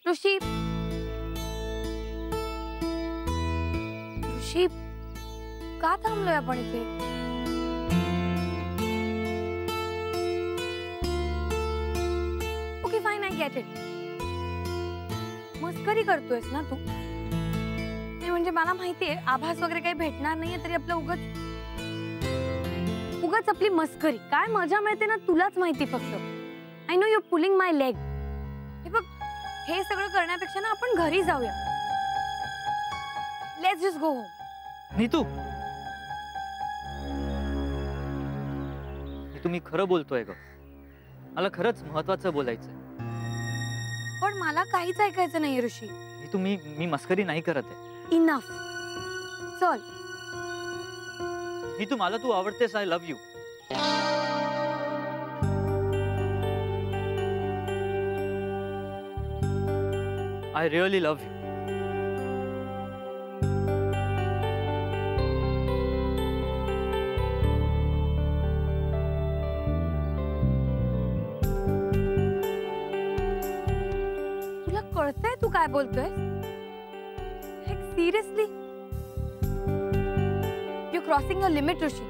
ऋषी, ऋषी, का थांबलोय आपण इथे? Okay fine, I get it. मस्करी करतोयस ना तू? नाही म्हणजे मला माहितीये आभास वगैरे काही भेटणार नाहीये, तरी आपलं उगाच आपली मस्करी. काय मजा मिळते ना तुलाच माहिती फक्त. I know you pulling my leg. हे बघ, हे सगळं करण्यापेक्षा ना आपण घरी जाऊया. Let's just go home. Neetu, मी खरं बोलतोय ग. मला खरंच महत्वाचं बोलायचंय. पण मला काहीच ऐकायचं नाही ऋषी. नीतू, मी मस्करी नाही करत आहे. इनफ. चल. नीतू, मला तू आवडतेस. I love you. I really love you. तुला कळतंय तू काय बोलतोय? Seriously you crossing a limit Rishi.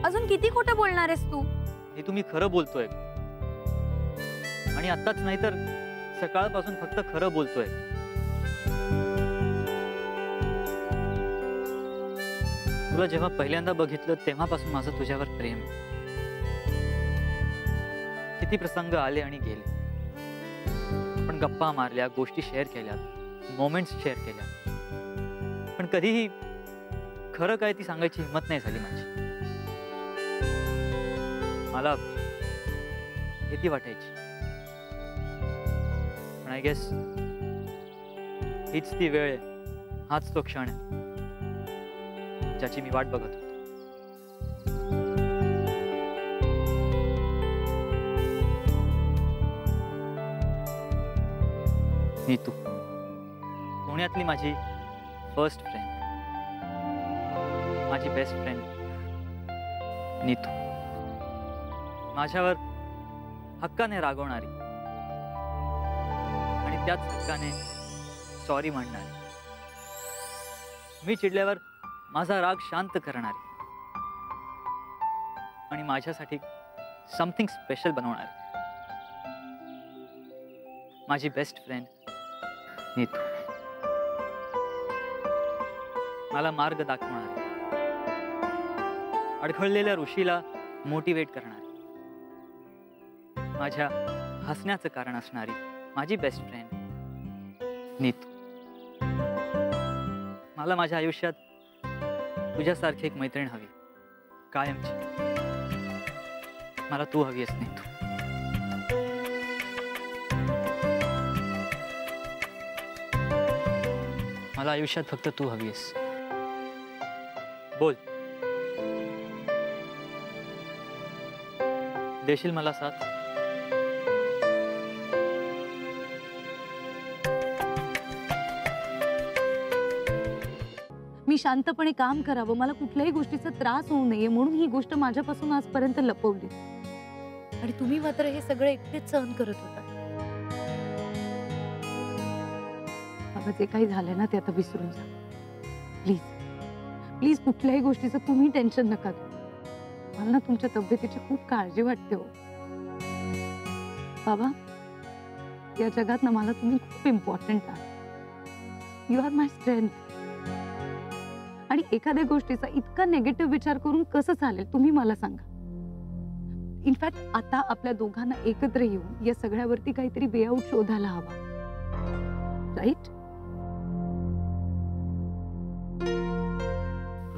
अजून किती खोटं बोलणार आहेस तू? हे तुम्ही खरं बोलतोय आणि आत्ताच नाही तर सकाळपासून फक्त खरं बोलतोय. तुला जेव्हा पहिल्यांदा बघितलं तेव्हापासून माझं तुझ्यावर प्रेम. किती प्रसंग आले आणि गेले. आपण गप्पा मारल्या, गोष्टी शेअर केल्या, मोमेंट्स शेअर केल्या, पण कधीही खरं काय ती सांगायची हिंमत नाही झाली माझी. मला भीती वाटायची. पण आय गेस हीच ती वेळ आहे, हाच तो क्षण आहे ज्याची मी वाट बघत होतो. नीतू, पुण्यातली माझी फर्स्ट फ्रेंड, माझी बेस्ट फ्रेंड नीतू. माझ्यावर हक्काने रागवणारी आणि त्याच हक्काने सॉरी म्हणणारी. मी चिडल्यावर माझा राग शांत करणारी आणि माझ्यासाठी समथिंग स्पेशल बनवणारी माझी बेस्ट फ्रेंड नीतू. मला मार्ग दाखवणारी, अडखळलेल्या ऋषीला मोटिवेट करणारी, माझ्या हसण्याचं कारण असणारी माझी बेस्ट फ्रेंड नीतू. मला माझ्या आयुष्यात तुझ्यासारखी एक मैत्रीण हवी, कायमची. मला तू हवी आहेस नीतू. मला आयुष्यात फक्त तू हवी आहेस. बोल, देशील मला साथ? मी शांतपणे काम करावं, मला कुठल्याही गोष्टीचा त्रास होऊ नये म्हणून ही गोष्ट माझ्यापासून आजपर्यंत लपवली. आणि तुम्ही मात्र हे सगळं एकटेच सहन करत होता. बाबा, जे काही झालंय ना ते आता विसरून जा प्लीज. प्लीज कुठल्याही गोष्टीचं तुम्ही टेन्शन नका घेऊ. मला ना तुमच्या तब्येतीची खूप काळजी वाटते हो बाबा. या जगात ना मला तुम्ही खूप इम्पॉर्टंट आहात. You are my strength. आणि एखाद्या गोष्टीचा इतका नेगेटिव्ह विचार करून कसं चालेल तुम्ही मला सांगा. इनफॅक्ट आता आपल्या दोघांना एकत्र येऊन या सगळ्यावरती काहीतरी वे आउट शोधायला हवा. राईट?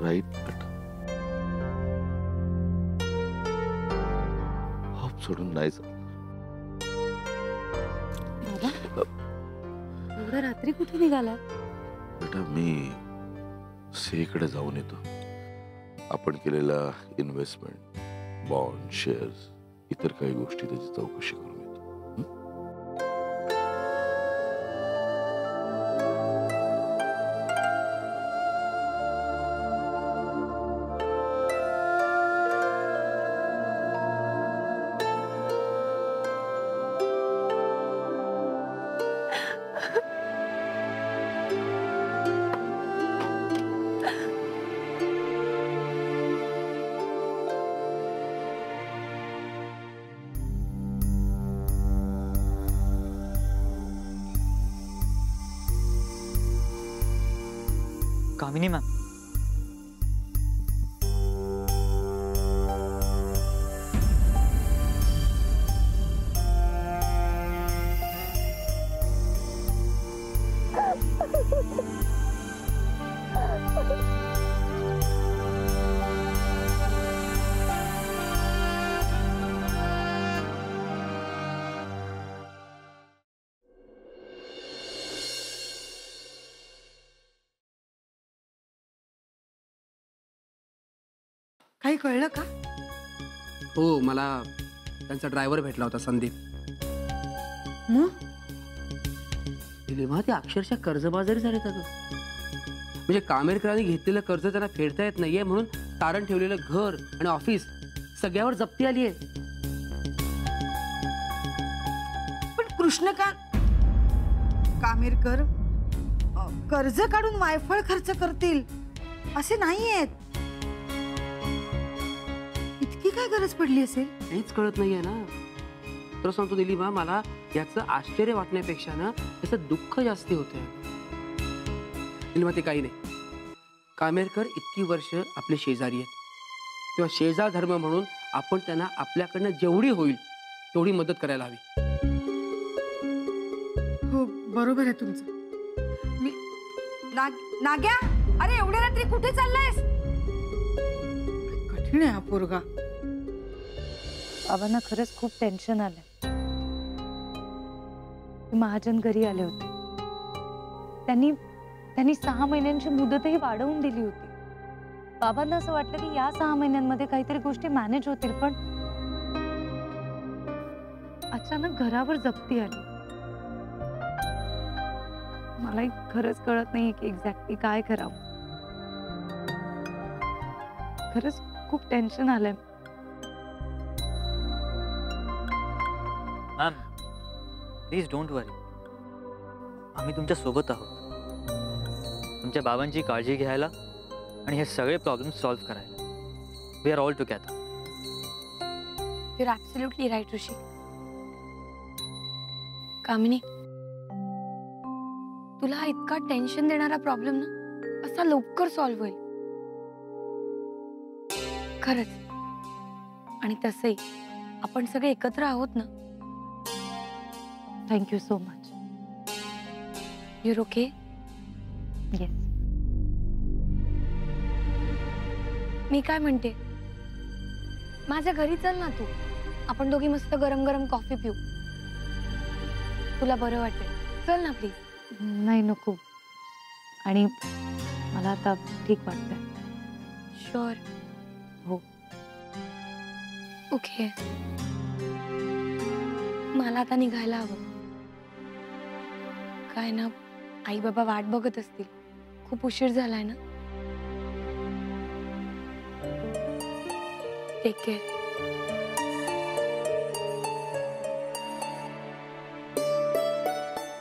राईट. होप सोडून नाही बाबा, एवढ्या रात्री कुठे निघाला? बेटा, मी सीकडे जाऊन येतो. आपण केलेला इन्व्हेस्टमेंट, बॉन्ड, शेअर्स, इतर काही गोष्टी त्याची चौकशी करून येतो. कामिनी मॅम, काही कळलं का? हो, मला त्यांचा ड्रायव्हर भेटला होता, संदीप. मग निलिमा, ते अक्षरशः कर्जबाजारी झाले का ग? म्हणजे कामेरकरांनी घेतलेलं कर्ज त्यांना फेडता येत नाहीये म्हणून तारण ठेवलेलं घर आणि ऑफिस सगळ्यावर जप्ती आली आहे. पण कृष्णकांत कामेरकर कर्ज काढून वायफळ खर्च करतील असे नाहीयेत. इतकी काय गरज पडली असेल? हेच कळत नाहीये ना. तर सांगतो निलिमा, मला याचं आश्चर्य वाटण्यापेक्षा ना त्याचं दुःख जास्त होतंय. निलिमा, ते काही नाही. कामेरकर इतकी वर्ष आपले शेजारी आहेत, तेव्हा शेजार धर्म म्हणून आपण त्यांना आपल्याकडनं जेवढी होईल तेवढी मदत करायला हवी. हो, बरोबर आहे तुमचं. मी नाग्या, अरे एवढ्या रात्री कुठे चाललायस? कठीण आहे हा पोरगा. बाबांना खरंच खूप टेन्शन आलंय. महाजन घरी आले होते. त्यांनी 6 महिन्यांची मुदतही वाढवून दिली होती. बाबांना असं वाटलं की या 6 महिन्यांमध्ये काहीतरी गोष्टी मॅनेज होतील, पण अचानक घरावर जप्ती आली. मलाही खरंच कळत नाही की एक्झॅक्टली काय करावं. खरंच खूप टेन्शन आलंय. मॅम प्लीज डोंट वरी, आम्ही तुमच्या सोबत आहोत. तुमच्या बाबांची काळजी घ्यायला आणि हे सगळे प्रॉब्लेम सॉल्व्ह करायला. We are all together. You are absolutely right Rishi. Kamini, तुला हा इतका टेन्शन देणारा प्रॉब्लेम ना असा लवकर सॉल्व्ह होईल खरंच. आणि तसंही आपण सगळे एकत्र आहोत ना. Thank you so much. Your okay? Yes. मी काय म्हणते, माझ्या घरी चल ना तू. आपण दोघी मस्त गरम गरम कॉफी पिऊ. तुला बरं वाटेल. चल ना प्लीज. नाही, नको. आणि मला आता ठीक वाटतंय. शुअर? हो. ओके, मला आता निघायला हवं. काय ना, आई बाबा वाट बघत असतील. खूप उशीर झालाय ना. Take care.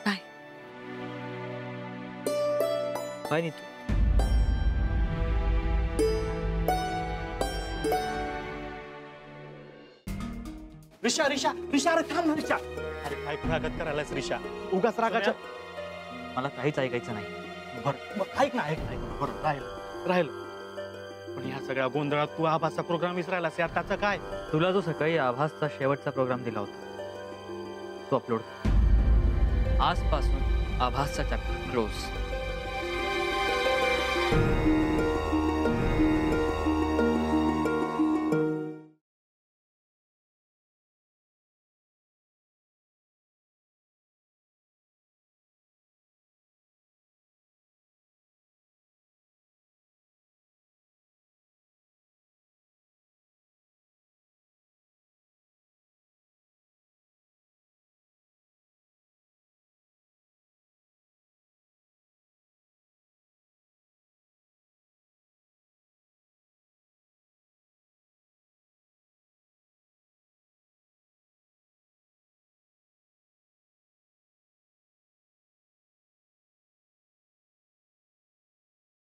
Bye. Bye Neetu. Risha Risha Risha, अरे थांब ना रिशा. अरे काय प्रागत करायलास रिशा? उगाच रागाच्या. मला काहीच ऐकायचं नाही. बरं ऐक ना, बरं राहिलं. पण ह्या सगळ्या गोंधळात तू आभासचा प्रोग्राम विसरायलास यार, त्याचं काय? तुला जो सकाळी आभासचा शेवटचा प्रोग्राम दिला होता तो अपलोड कर. आजपासून आभासचा चॅप्टर क्लोज.